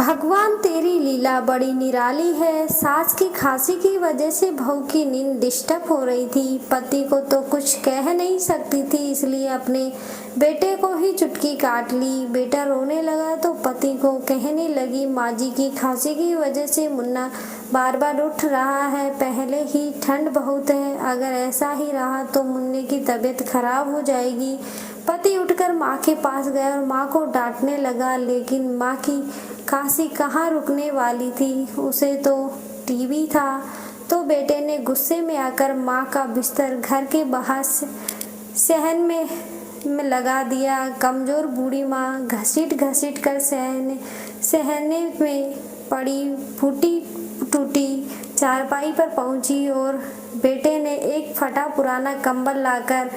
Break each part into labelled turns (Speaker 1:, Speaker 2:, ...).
Speaker 1: भगवान तेरी लीला बड़ी निराली है। सास की खांसी की वजह से बहू की नींद डिस्टर्ब हो रही थी। पति को तो कुछ कह नहीं सकती थी, इसलिए अपने बेटे को ही चुटकी काट ली। बेटा रोने लगा तो पति को कहने लगी, माँ जी की खांसी की वजह से मुन्ना बार बार उठ रहा है। पहले ही ठंड बहुत है, अगर ऐसा ही रहा तो मुन्ने की तबीयत खराब हो जाएगी। पति उठकर माँ के पास गया और माँ को डांटने लगा, लेकिन माँ की खांसी कहाँ रुकने वाली थी, उसे तो टीबी था। तो बेटे ने गुस्से में आकर माँ का बिस्तर घर के बाहर सहन में लगा दिया। कमजोर बूढ़ी माँ घसीट घसीट कर सहने में पड़ी, फूटी टूटी चारपाई पर पहुंची और बेटे ने एक फटा पुराना कंबल लाकर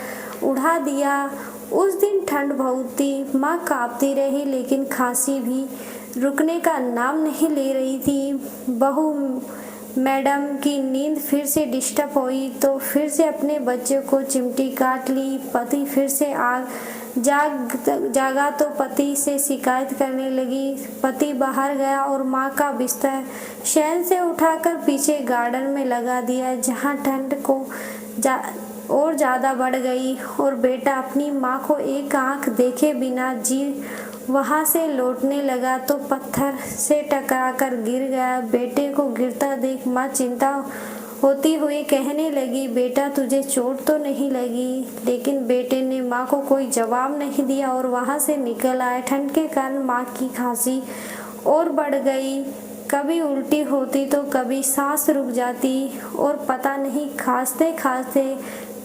Speaker 1: उड़ा दिया। उस दिन ठंड बहुत थी, माँ कांपती रही, लेकिन खांसी भी रुकने का नाम नहीं ले रही थी। बहू मैडम की नींद फिर से डिस्टर्ब हुई तो फिर से अपने बच्चे को चिमटी काट ली। पति फिर से जागा तो पति से शिकायत करने लगी। पति बाहर गया और माँ का बिस्तर शयन से उठाकर पीछे गार्डन में लगा दिया, जहाँ ठंड को और ज़्यादा बढ़ गई और बेटा अपनी माँ को एक आंख देखे बिना जी वहाँ से लौटने लगा तो पत्थर से टकराकर गिर गया। बेटे को गिरता देख माँ चिंता होती हुई कहने लगी, बेटा तुझे चोट तो नहीं लगी? लेकिन बेटे ने माँ को कोई जवाब नहीं दिया और वहाँ से निकल आए। ठंड के कारण माँ की खांसी और बढ़ गई, कभी उल्टी होती तो कभी सांस रुक जाती और पता नहीं खांसते खांसते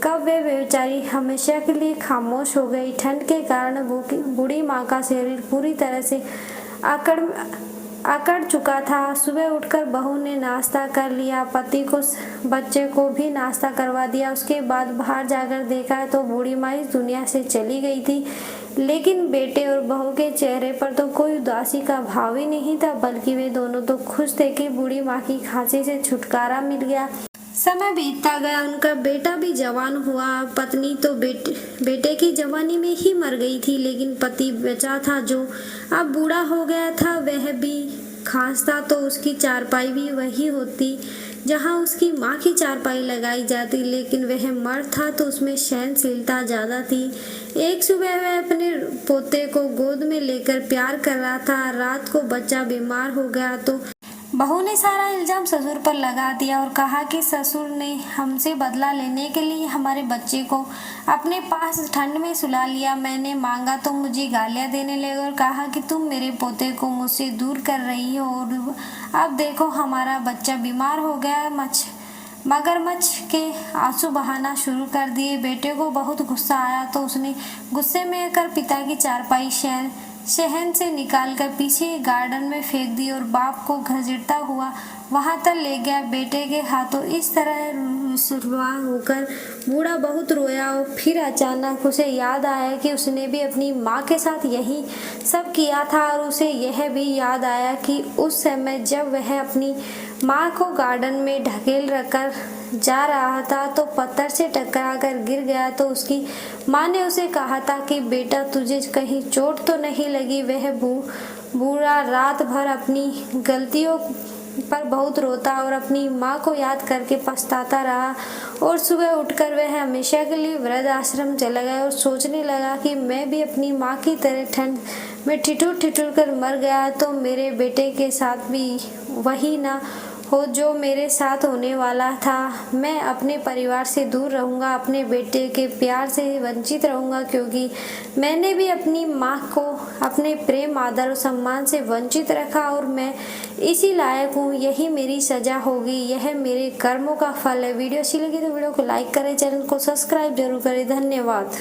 Speaker 1: कब वे बेचारी हमेशा के लिए खामोश हो गई। ठंड के कारण बूढ़ी माँ का शरीर पूरी तरह से अकड़ चुका था। सुबह उठकर बहू ने नाश्ता कर लिया, पति को बच्चे को भी नाश्ता करवा दिया। उसके बाद बाहर जाकर देखा तो बूढ़ी माँ इस दुनिया से चली गई थी, लेकिन बेटे और बहू के चेहरे पर तो कोई उदासी का भाव ही नहीं था, बल्कि वे दोनों तो खुश थे कि बूढ़ी माँ की खांसी से छुटकारा मिल गया। समय बीतता गया, उनका बेटा भी जवान हुआ। पत्नी तो बेटे की जवानी में ही मर गई थी, लेकिन पति बचा था जो अब बूढ़ा हो गया था। वह भी खांसता तो उसकी चारपाई भी वही होती जहां उसकी माँ की चारपाई लगाई जाती, लेकिन वह मर्द था तो उसमें सहनशीलता ज़्यादा थी। एक सुबह वह अपने पोते को गोद में लेकर प्यार कर रहा था। रात को बच्चा बीमार हो गया तो बहू ने सारा इल्जाम ससुर पर लगा दिया और कहा कि ससुर ने हमसे बदला लेने के लिए हमारे बच्चे को अपने पास ठंड में सुला लिया। मैंने मांगा तो मुझे गालियां देने लगे और कहा कि तुम मेरे पोते को मुझसे दूर कर रही हो और अब देखो हमारा बच्चा बीमार हो गया। मगरमच्छ के आंसू बहाना शुरू कर दिए। बेटे को बहुत गुस्सा आया तो उसने गुस्से में आकर पिता की चारपाई शहन से निकालकर पीछे गार्डन में फेंक दी और बाप को घसीटता हुआ वहां तक ले गया। बेटे के हाथों इस तरह रुसवा होकर बूढ़ा बहुत रोया और फिर अचानक उसे याद आया कि उसने भी अपनी माँ के साथ यही सब किया था और उसे यह भी याद आया कि उस समय जब वह अपनी माँ को गार्डन में ढकेल रखकर जा रहा था तो पत्थर से टकराकर गिर गया। तो उसकी माँ ने उसे कहा था कि बेटा तुझे कहीं चोट तो नहीं लगी? वह बूढ़ा रात भर अपनी गलतियों पर बहुत रोता और अपनी माँ को याद करके पछताता रहा और सुबह उठकर वह हमेशा के लिए वृद्ध आश्रम चला गया और सोचने लगा कि मैं भी अपनी माँ की तरह ठंड में ठिठुर कर मर गया तो मेरे बेटे के साथ भी वही ना हो जो मेरे साथ होने वाला था। मैं अपने परिवार से दूर रहूँगा, अपने बेटे के प्यार से वंचित रहूँगा, क्योंकि मैंने भी अपनी माँ को अपने प्रेम आदर और सम्मान से वंचित रखा और मैं इसी लायक हूँ। यही मेरी सज़ा होगी, यह मेरे कर्मों का फल है। वीडियो अच्छी लगी तो वीडियो को लाइक करें, चैनल को सब्सक्राइब जरूर करें। धन्यवाद।